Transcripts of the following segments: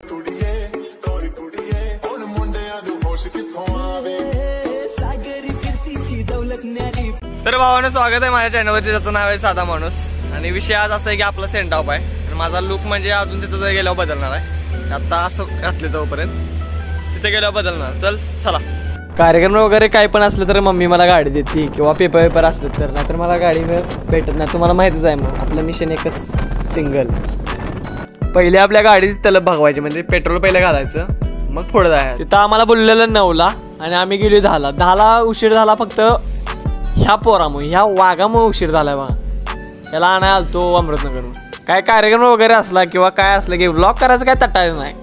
तर भावानं स्वागत आहे माझ्या चॅनलवरती, ज्याचं नाव आहे साधा माणूस. आणि विषय आज असा आहे की आपला सेंड ऑफ आहे. तर माझा लुक म्हणजे अजून तिथं गेल्यावर बदलणार आहे. आता असं घातले तोपर्यंत तिथे गेल्यावर बदलणार. चला कार्यक्रम वगैरे काही पण असलं तर मम्मी मला गाडी देते किंवा पेपर असलं तर, नाहीतर मला गाडी भेटत नाही. तुम्हाला माहितीच आहे. मग आपलं मिशन एकच सिंगल. पहिले आपल्या गाडीची तलब भागवायची, म्हणजे पेट्रोल पहिले घालायचं मग पुढे जायचं. तिथं आम्हाला बोललेलं 9ला आणि आम्ही गेलो 10ला उशीर झाला. फक्त ह्या पोरामुळे, ह्या वाघामुळे उशीर झालाय बघा. याला आणायला आलतो अमृतनगरहून. काय कार्यक्रम वगैरे असला किंवा काय असलं की व्लॉग करायचं काय तटायचं नाही.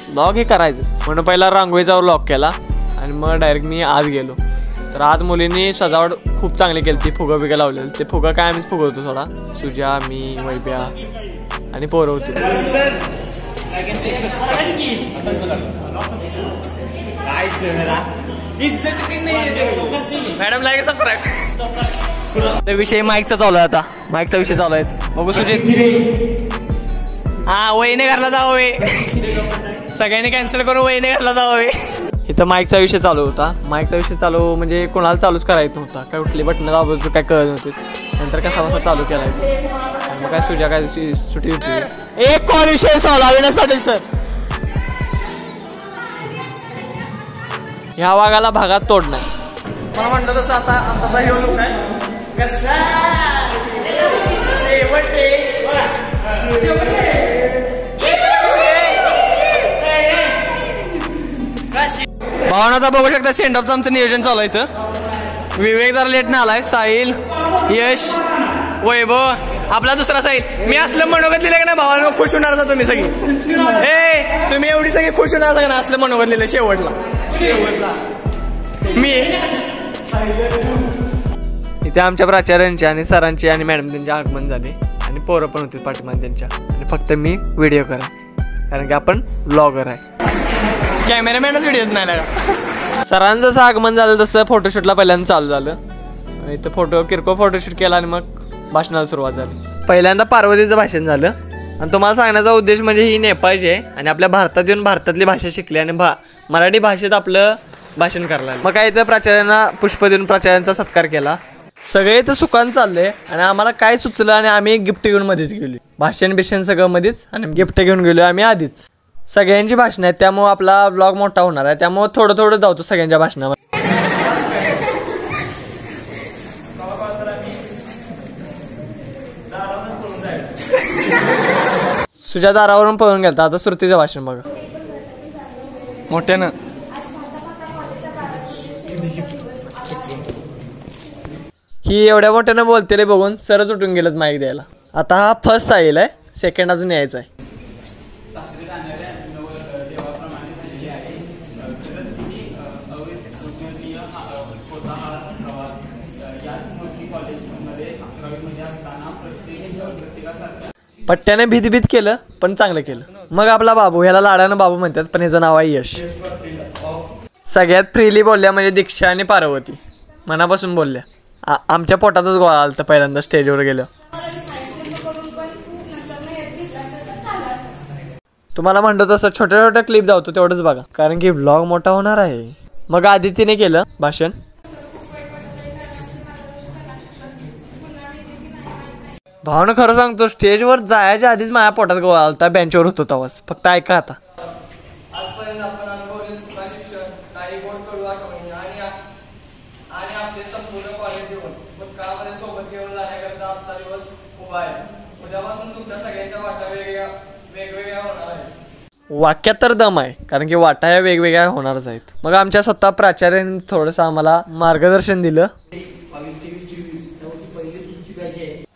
व्लॉग हे करायचंच. म्हणून पहिला रांगोळीचा व्लॉग केला आणि मग डायरेक्ट मी आत गेलो. तर आत मुलींनी सजावट खूप चांगली केली. ती फुगं बिगं लावलेलं. ते फुगं काय आम्हीच फुगवतो थोडा. सुजा, मी, वैब्या आणि पोरं होती. Madam like subscribe. विषय माईकचा चालू आहे. आता माईकचा विषय चालू आहे. बघू सुजित. हा वहिने घरला जावं. सगळ्यांनी कॅन्सल करून वहिने घरला जावं. इथं माईकचा विषय चालू होता. माईकचा विषय चालू म्हणजे कोणाला चालूच करायचं नव्हता. काय उठली बटणं दाबायचं काय कळत नव्हते. नंतर कसा चालू केला येतो. मग काय सुजा काय सुट्टी होती. एक कॉल विषय चालू. अविनाश पाटील सर. ह्या वाघाला भागात तोड नाही. मला म्हणलं तसं आता आताचा हे लुक आहे. भावना आता बघू शकता सेंडऑफचं आमचं नियोजन चालू आहे. इथं विवेक जरा लेट ना आलाय. साहिल, यश, वैभव, आपला दुसरा साहिल. मी असलं मनोगत लिहिलं का ना भावाला खुश होणार ना तुम्ही सगळी. तुम्ही एवढी सगळी खुश होणार ना असलं मनोगत लिहिलं शेवटला. मी इथे आमच्या प्राचार्यांचे आणि सरांचे आणि मॅडम त्यांचे आगमन झाले आणि पोरं पण होते पाठीमान त्यांच्या. आणि फक्त मी व्हिडिओ करा, कारण की आपण ब्लॉगर आहे. कॅमेरामॅनच व्हिडिओ नाही लागला. सरांचं जसं आगमन झालं तसं फोटोशूटला पहिल्यांदा चालू झालं. इथं किरकोळ फोटोशूट केला आणि मग भाषणाला सुरुवात झाली. पहिल्यांदा पार्वतीचं भाषण झालं. आणि तुम्हाला सांगण्याचा उद्देश म्हणजे ही नेपाळची आहे आणि आपल्या भारतात येऊन भारतातली भाषा शिकली आणि मराठी भाषेत आपलं भाषण करायला. मग काय इथं प्राचार्यांना पुष्प देऊन प्राचार्यांचा सत्कार केला. सगळे इथं सुखान चाललंय आणि आम्हाला काय सुचलं आणि आम्ही गिफ्ट घेऊन मध्येच गेलो. भाषण सगळं मध्येच आणि गिफ्ट घेऊन गेलो आम्ही आधीच. सगळ्यांची भाषणं आहेत त्यामुळे आपला व्लॉग मोठा होणार आहे. त्यामुळे थोडं जातो सगळ्यांच्या भाषणावर. सुजा दारावरून पळून गेलता. आता श्रुतीचं भाषण बघा मोठ्यानं. ही एवढ्या मोठ्यानं बोलतेले बघून सरच उठून गेलं माईक द्यायला. आता हा फर्स्ट साहिल आहे. सेकंड अजून यायचा आहे. पट्ट्याने भीत केलं पण चांगलं केलं. मग आपला बाबू, ह्याला लाडानं बाबू म्हणतात पण ह्याचं नाव आहे यश. सगळ्यात फ्रीली बोलल्या म्हणजे दीक्षा आणि पार्वती मनापासून बोलल्या. आमच्या पोटातच गोळा आलता पहिल्यांदा स्टेजवर गेलं. तुम्हाला म्हणतो तसं छोट्या क्लिप जावतो तेवढंच बघा, कारण की व्लॉग मोठा होणार आहे. मग आदितीने केलं भाषण. भावना खरं सांगतो स्टेजवर जायच्या आधीच माझ्या पोटात गोळा आलता. बेंचवर होतो तेव्हाच. फक्त ऐका आता. आजपर्यंत आपण अनुभवले सुद्धा शिक्षण, काही गोड कडू आठवणी आणि आपले संपूर्ण कॉलेज जीवन भूतकाळामध्ये सोबत घेऊन जाण्याकरता आमचा दिवस उभा आहे. उद्यापासून तुमच्या सगळ्यांच्या वाटा वेगवेगळ्या होणार आहेत. वाक्यात तर दम आहे, कारण की वाटा या वेगवेगळ्या होणारच आहेत. मग आमच्या स्वतः प्राचार्यांनी थोडंसं आम्हाला मार्गदर्शन दिलं.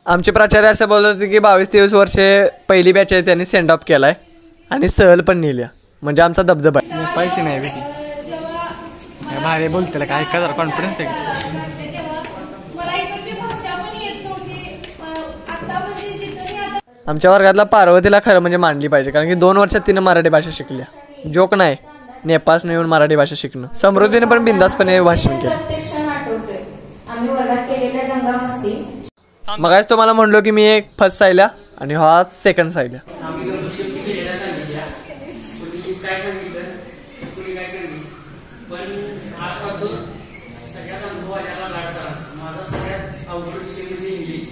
आमचे प्राचार्य असं बोलत होते की 22-23 वर्षे पहिली बॅच आहे त्यांनी सेंड ऑफ केलाय आणि सहल पण नेल्या. म्हणजे आमचा दबदबा आहे. पैसे नाही भेटी भारी बोलते काय का जरा कॉन्फिडन्स आहे. आमच्या वर्गातला पार्वतीला खरं म्हणजे मानली पाहिजे, कारण की 2 वर्षात तिनं मराठी भाषा शिकल्या. जोक नाही, नेपाळने येऊन मराठी भाषा शिकणं. समृद्धीने पण बिंदासपणे भाषण केलं. मग आज तुम्हाला म्हणलो की मी एक फर्स्ट साहिल्या आणि हा सेकंड साहिल्या. कोणी काय सांगितलं कोणी काय सांगितलं, पण आज करतो सगळ्यात अनुभव आलेला लाडचा माझा सगळ्यात अवघड विषय म्हणजे इंग्लिश.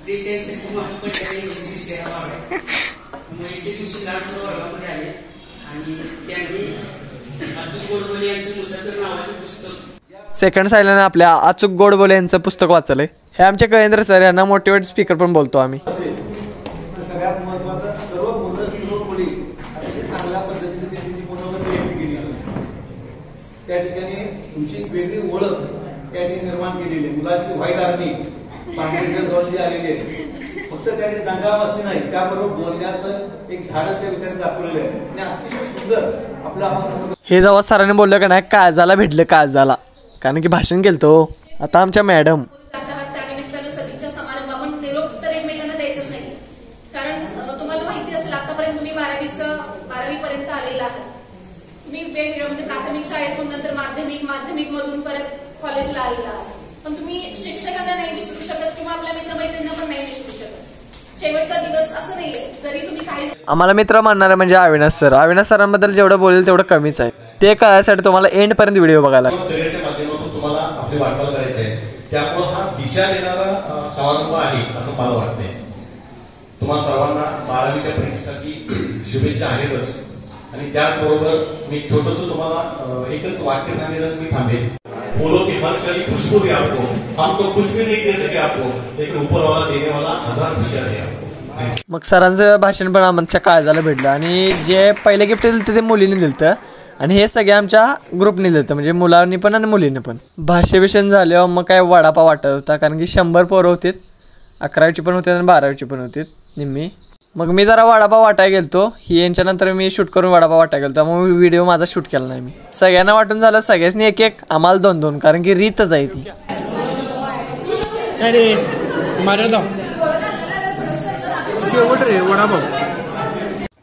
ते टेन्शन तुम्हाला पण इंग्लिश विषयाला वाढाय. मग एके दिवशी लाडसर वर्गामध्ये आले आणि त्यांनी अचूक गोडबोले यांचे मुसाफिर नावाचे पुस्तक सेकंड सायलाने आपल्या अचूक गोडबोले यांचं पुस्तक वाचलंय. हे आमचे कळेंद्र सर यांना मोटिवेट स्पीकर पण बोलतो आम्ही. सगळ्यात महत्त्वाचं सर्व मुलं सर्व मुली अतिशय चांगल्या पद्धतीने त्यांची मनोगत व्यक्त केली. त्या ठिकाणी तुमची वेगळी ओळख त्या ठिकाणी निर्माण केलेली आहे. मुलाची व्हाईट आर्मी पांढरी जी आलेली आहे. फक्त त्याने दंगामस्ती नाही, त्याबरोबर बोलण्याचं एक धाडस त्या विद्यार्थी दाखवलेलं आहे आणि अतिशय सुंदर आपला. हे जेव्हा सरांनी बोललं का नाही काळजाला भेटलं काळजाला, कारण की भाषण केलं तो. आता आमच्या मॅडम त्यानिमित्तानं सदिच्छा समारंभ आपण निरोप तर एकमेकांना द्यायचंच नाही, कारण तुम्हाला माहिती असेल आतापर्यंत तुम्ही 12वी पर्यंत आलेला आहात. तुम्ही वेगवेगळ्या म्हणजे प्राथमिक शाळेतून नंतर माध्यमिक मधून परत कॉलेजला आलेला आहात. पण तुम्ही शिक्षकांना नाही विसरू शकत किंवा आपल्या मित्रमैत्रिणींना पण नाही विसरू शकत. शेवटचा दिवस असं नाहीये, जरी तुम्ही काही आम्हाला मित्र मानणारे म्हणजे अविनाश सर. अविनाश सरांबद्दल जेवढं बोलेल तेवढं कमीच आहे. ते कळण्यासाठी तुम्हाला एंड पर्यंत व्हिडिओ बघायला. तुम्हाला आपली वाटचाल करायची आहे, त्यामुळे हा दिशा देणारा समारंभ आहे असं मला वाटतंय. तुम्हाला सर्वांना 12वीच्या परीक्षेसाठी शुभेच्छा आहेतच. आणि त्याचबरोबर मी छोटंसं तुम्हाला एकच वाक्य सांगेलच मी थांबेल. बोलो की हर कली खुशबू दे आपको, हम तो कुछ भी नहीं दे सके आपको, लेकिन ऊपर वाला देने वाला 1000 खुशियां दे आपको. मग सरांचं भाषण पण आमच्या काळजाला भेटलं. आणि जे पहिले गिफ्ट दिलं ते मुलीने दिलं आणि हे सगळे आमच्या ग्रुपने दिलं, म्हणजे मुलांनी पण आणि मुलीने पण. भाष्यभूषण झाल्यावर मग काय वडापाव वाटत होता, कारण की 100 पोरं होते. 11वीची पण होते आणि 12वीची पण होते निम्मी. मग मी जरा वडापाव वाटायला गेलतो. ही यांच्यानंतर मी शूट करून वडापाव वाटायला गेलतो, मग व्हिडिओ माझा शूट केला नाही मी. सगळ्यांना वाटून झालं, सगळ्यांनी एक एक, आम्हाला 2-2, कारण की रीतच आहे ती.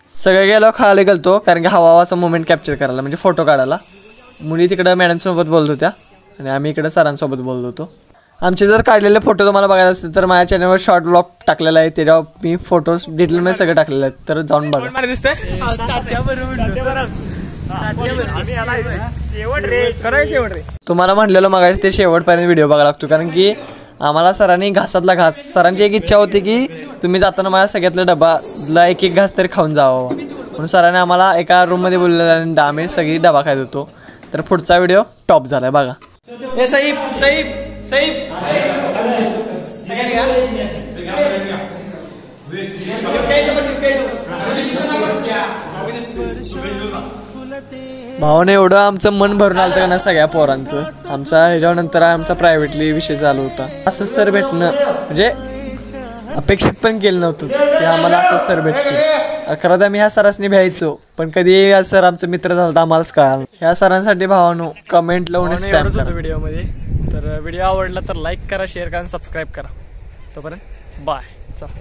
सगळं गेलो खायला गेलतो, कारण की हवा हवाचा मोमेंट कॅप्चर करायला, म्हणजे फोटो काढायला. मुली तिकडं मॅडमसोबत बोलत होत्या आणि आम्ही इकडं सरांसोबत बोलत होतो. आमचे जर काढलेले फोटो तुम्हाला बघायला असतील तर माझ्या चॅनलवर शॉर्ट ब्लॉग टाकलेला आहे, त्याच्यावर मी फोटोज डिटेलमध्ये सगळे टाकलेले आहेत, तर जाऊन बघा. तुम्हाला म्हटलेलं मगाशी ते शेवटपर्यंत व्हिडिओ बघायला लागतो, कारण की आम्हाला सरांनी घासातला घास. सरांची एक इच्छा होती की तुम्ही जाताना माझ्या सगळ्यातल्या डबाला एक घास तरी खाऊन जावं, म्हणून सरांनी आम्हाला एका रूममध्ये बोललेलं आणि आम्ही सगळी डबा खात होतो. तर पुढचा व्हिडिओ टॉप झालाय बघा. भावाने एवढं आमचं मन भरून आलं का ना सगळ्या पोरांचं. आमचा ह्याच्यानंतर आमचा प्रायव्हेटली विषय चालू होता. असं सर भेटणं म्हणजे अपेक्षित पण केलं नव्हतं की आम्हाला असं सर भेटतील. 11दा मी ह्या सरांनी भ्यायचो, पण कधी या सर आमचं मित्र झालं तर आम्हालाच कळालं. ह्या सरांसाठी भावानो कमेंट लावून स्पॅम करा व्हिडिओमध्ये. तर व्हिडिओ आवडला तर लाईक करा, शेअर करा आणि सबस्क्राईब करा. तोपर्यंत बाय. चला.